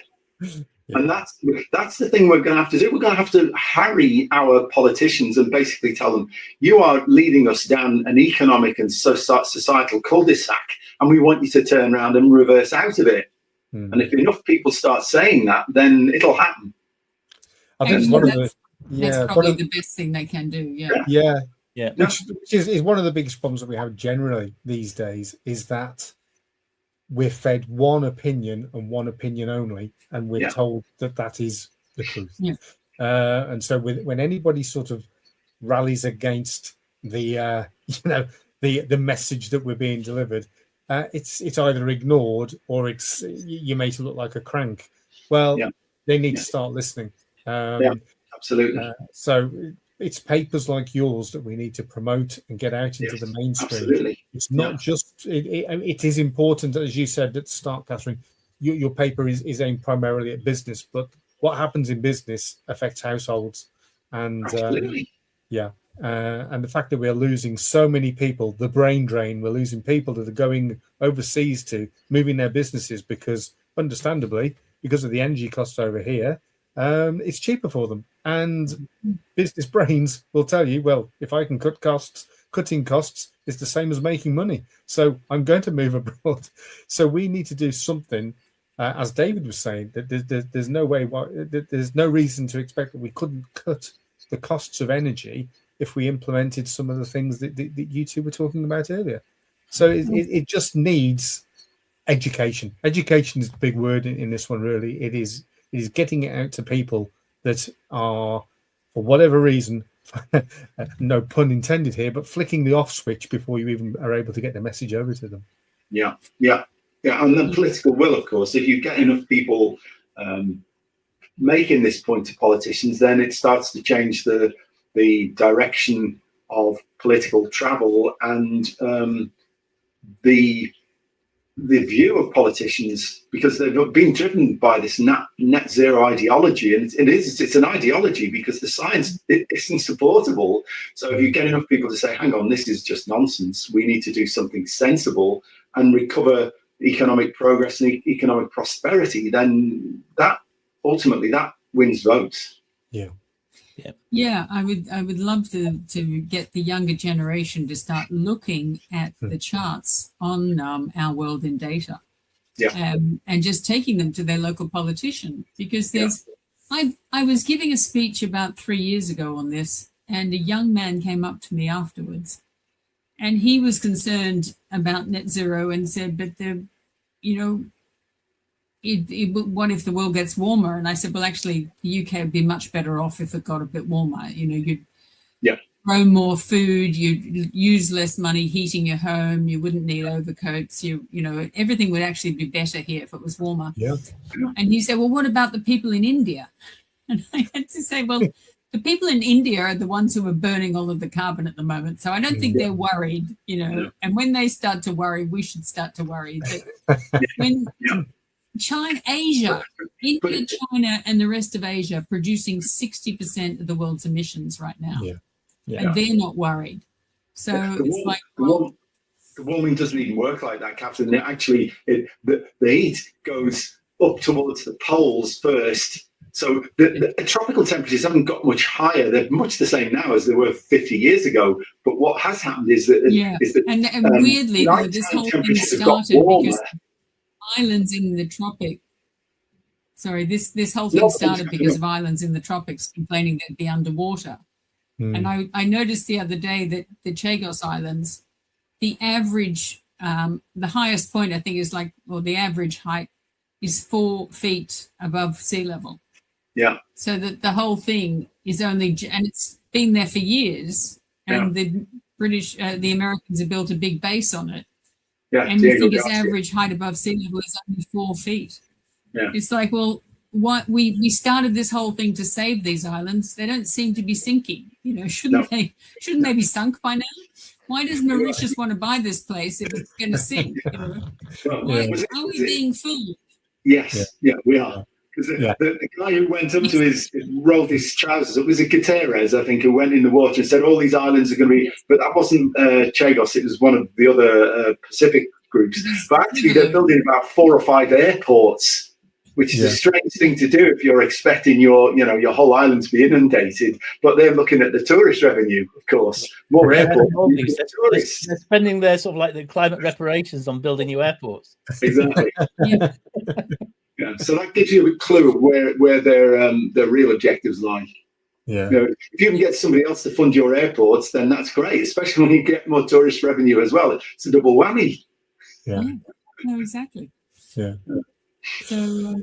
And that's the thing we're going to have to do. We're going to have to harry our politicians and basically tell them, "You are leading us down an economic and societal cul-de-sac, and we want you to turn around and reverse out of it." And if enough people start saying that, then it'll happen. I think that's probably the best thing they can do. Yeah. Which is one of the biggest problems that we have generally these days, is that we're fed one opinion and one opinion only, and we're told that is the truth. And so when anybody sort of rallies against the the message that we're being delivered, it's either ignored or it's you make it look like a crank. Well, they need to start listening. Absolutely. So it's papers like yours that we need to promote and get out into the mainstream. Absolutely. It's not just it is important, as you said at the start, Catherine. Your paper is aimed primarily at business, but what happens in business affects households, and and the fact that we're losing so many people, the brain drain, we're losing people that are going overseas to moving their businesses because, understandably, because of the energy costs over here. It's cheaper for them, and business brains will tell you, well, if I can cut costs, cutting costs is the same as making money, so I'm going to move abroad. So we need to do something, as David was saying, that there's no way, there's no reason to expect that we couldn't cut the costs of energy if we implemented some of the things that you two were talking about earlier. So it just needs education. Education is the big word in this one, really. It is getting it out to people that are, for whatever reason, no pun intended here, but flicking the off switch before you even are able to get the message over to them. Yeah. And the political will, of course, if you get enough people making this point to politicians, then it starts to change the direction of political travel, and the view of politicians, because they've been driven by this net zero ideology, and it's an ideology because the science isn't supportable. So if you get enough people to say, hang on, this is just nonsense, we need to do something sensible and recover economic progress and economic prosperity, then that ultimately that wins votes. Yeah, I would love to get the younger generation to start looking at the charts on Our World in Data, and just taking them to their local politician, because there's. I was giving a speech about 3 years ago on this, and a young man came up to me afterwards, and he was concerned about net zero and said, "But what if the world gets warmer?" And I said, well, actually, the UK would be much better off if it got a bit warmer. You'd grow more food, you'd use less money heating your home, you wouldn't need overcoats, everything would actually be better here if it was warmer. And he said, well, what about the people in India? And I had to say, well, the people in India are the ones who are burning all of the carbon at the moment. So I don't think they're worried, and when they start to worry, we should start to worry. But when China, Asia, India, China, and the rest of Asia producing 60% of the world's emissions right now, and they're not worried. So it's like, well, the warming doesn't even work like that, Captain. Actually, the heat goes up towards the poles first. So the tropical temperatures haven't got much higher. They're much the same now as they were 50 years ago. But what has happened is that and weirdly, though, this whole thing started because islands in the tropics. Sorry, this whole thing started because of islands in the tropics complaining they'd be underwater. And I noticed the other day that the Chagos Islands, the average, the highest point, I think, is the average height is 4 feet above sea level. So that the whole thing is only, and it's been there for years, and the Americans have built a big base on it. And you think its average height above sea level is only 4 feet. It's like, well, what we started this whole thing to save these islands. They don't seem to be sinking. Shouldn't they be sunk by now? Why does Mauritius want to buy this place if it's going to sink? Why are we being fooled? Yes, we are. Because the guy who went up to rolled his trousers up was a Gutierrez, I think, who went in the water and said all these islands are going to be, but that wasn't Chagos, it was one of the other Pacific groups. But actually they're building about 4 or 5 airports, which is a strange thing to do if you're expecting your whole island to be inundated. But they're looking at the tourist revenue, of course. More airports. They're spending their sort of like the climate reparations on building new airports. Exactly. So that gives you a clue of where their real objectives lie. If you can get somebody else to fund your airports, then that's great, especially when you get more tourist revenue as well. It's a double whammy. No, exactly. So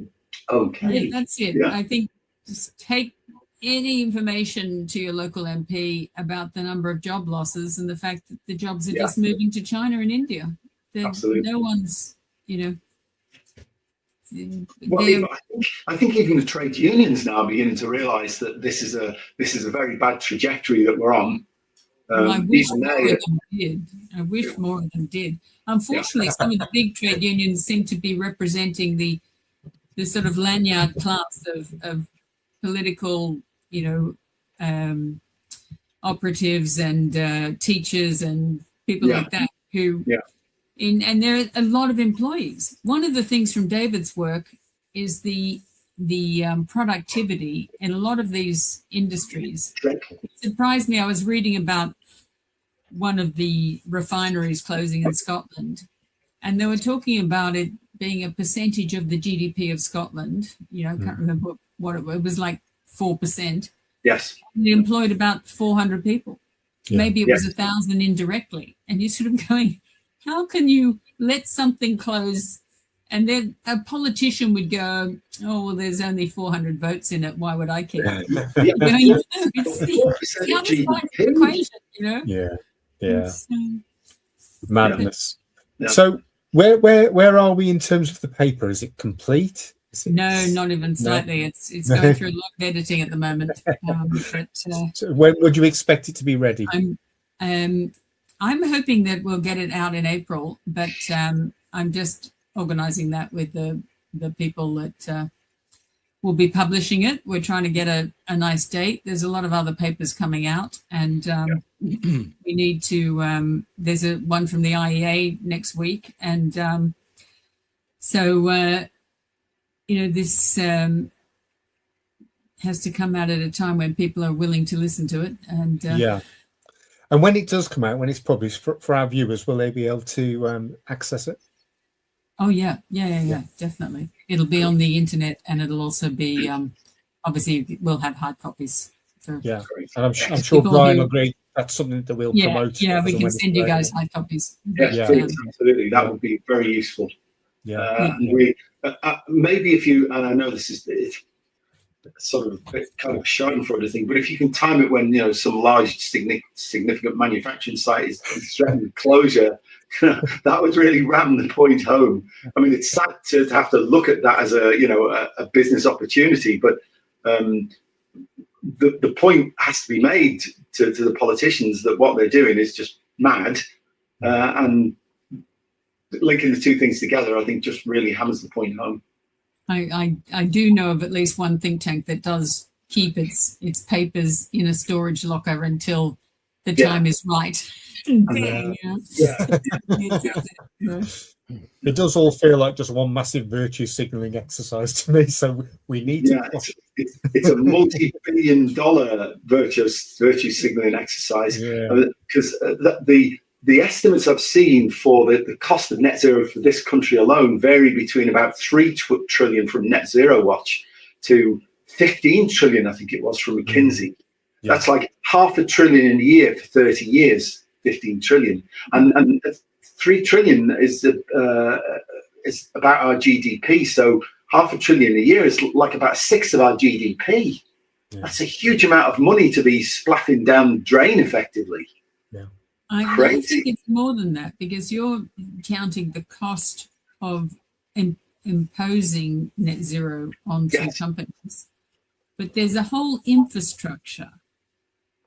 okay, that's it. I think just take any information to your local MP about the number of job losses and the fact that the jobs are just moving to China and India. Absolutely. No one's, Well, I think even the trade unions now are beginning to realise that this is a very bad trajectory that we're on. I wish more of them did. Unfortunately, some of the big trade unions seem to be representing the sort of lanyard class of political, operatives and teachers and people like that who. And there are a lot of employees. One of the things from David's work is the productivity in a lot of these industries. It surprised me. I was reading about one of the refineries closing in Scotland, and they were talking about it being a percentage of the GDP of Scotland. I can't remember what it was like 4%. Yes. And it employed about 400 people. Maybe it was 1,000 indirectly. And you're sort of going, how can you let something close? And then a politician would go, oh, well, there's only 400 votes in it. Why would I care? It's the other side of the equation, Madness. So where are we in terms of the paper? Is it complete? No, not even slightly. No. It's going through a lot of editing at the moment. So when would you expect it to be ready? I'm hoping that we'll get it out in April, but I'm just organising that with the people that will be publishing it. We're trying to get a nice date. There's a lot of other papers coming out, and we need to. There's one from the IEA next week, and so this has to come out at a time when people are willing to listen to it, and And when it does come out, when it's published, for our viewers, will they be able to access it? Oh, yeah, definitely. It'll be on the internet, and it'll also be, obviously, we'll have hard copies. And I'm sure Brian will agree that's something that we'll promote. Yeah, we can send you guys hard copies. Absolutely. That would be very useful. And we, maybe if you, and I know this is sort of kind of a schadenfreude thing, but if you can time it when some large significant manufacturing site is threatened with closure, that would really ram the point home. I mean, it's sad to have to look at that as a business opportunity, but the point has to be made to the politicians that what they're doing is just mad, and linking the two things together, I think, just really hammers the point home. I do know of at least one think tank that does keep its papers in a storage locker until the time is right. It does all feel like just one massive virtue signaling exercise to me. So we need to. It's a multi-billion-dollar virtue signaling exercise, because the estimates I've seen for the cost of net zero for this country alone vary between about 3 trillion from Net Zero Watch to 15 trillion, I think it was, from McKinsey. That's like $500 billion a year for 30 years, 15 trillion. And 3 trillion is about our GDP. So $500 billion a year is like about 1/6 of our GDP. That's a huge amount of money to be splattering down the drain effectively. I think it's more than that, because you're counting the cost of imposing net zero onto companies. But there's a whole infrastructure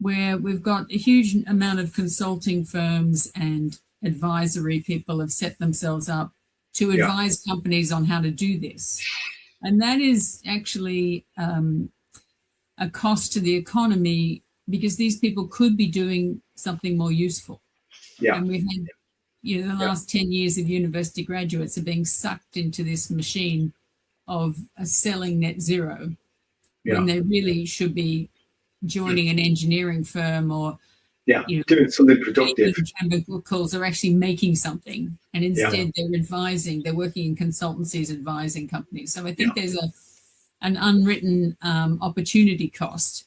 where we've got a huge amount of consulting firms and advisory people have set themselves up to advise companies on how to do this. And that is actually a cost to the economy, because these people could be doing something more useful. And we've had, the last 10 years of university graduates are being sucked into this machine of selling net zero when they really should be joining an engineering firm or doing something productive. Chemicals are actually making something, and instead they're advising. They're working in consultancies, advising companies. So I think there's an unwritten opportunity cost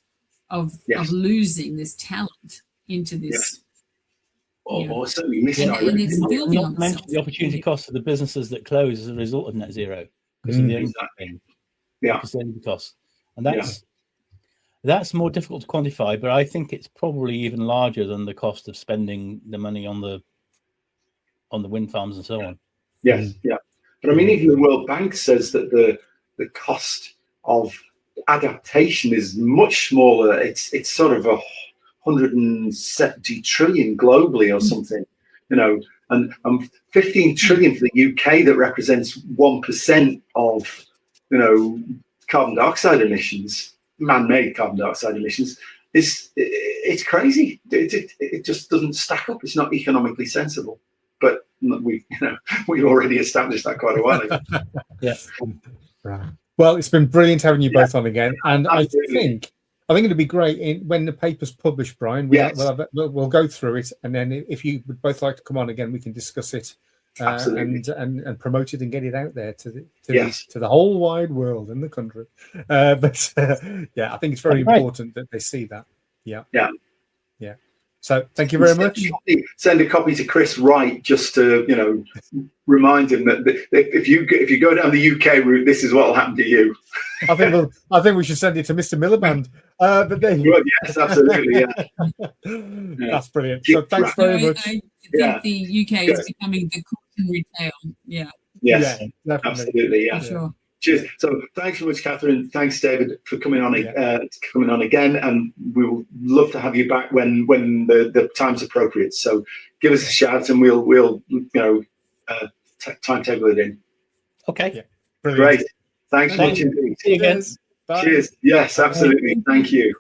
of losing this talent into this. Or certainly missing and it's building on the opportunity cost of the businesses that close as a result of net zero because of the energy thing. Because the energy costs, and that's more difficult to quantify. But I think it's probably even larger than the cost of spending the money on the wind farms and so on. But I mean, even the World Bank says that the cost of adaptation is much smaller. It's sort of 170 trillion globally or something, and 15 trillion for the UK, that represents 1% of carbon dioxide emissions, man-made carbon dioxide emissions. It's crazy. It just doesn't stack up. It's not economically sensible. But we already established that quite a while ago. Right. Well, it's been brilliant having you both on again, and absolutely. I think it'd be great when the paper's published, Brian. We'll go through it, and then if you would both like to come on again, we can discuss it and promote it and get it out there to the whole wide world and the country. I think it's very important that they see that. Yeah. So thank you very much. Send a copy to Chris Wright just to remind him that if you go down the UK route, this is what will happen to you. I think we should send it to Mr. Miliband. But there you go. Yes, absolutely. That's brilliant. So thanks very much. I think the UK is becoming the cotton retail. Yes, definitely. For sure. Cheers. So thanks so much, Catherine. Thanks, David, for coming on again, and we will love to have you back when the time's appropriate. So give us a shout, and we'll timetable it in. Okay. Yeah. Brilliant. Great. Thanks Thank much you. indeed. See you again. Cheers. Bye. Cheers. Yes, absolutely. Thank you.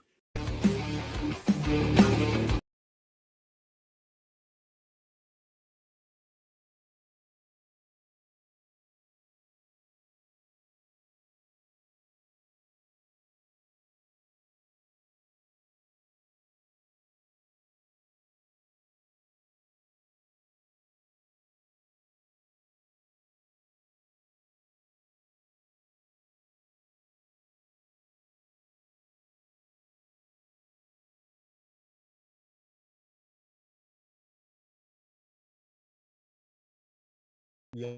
Yeah.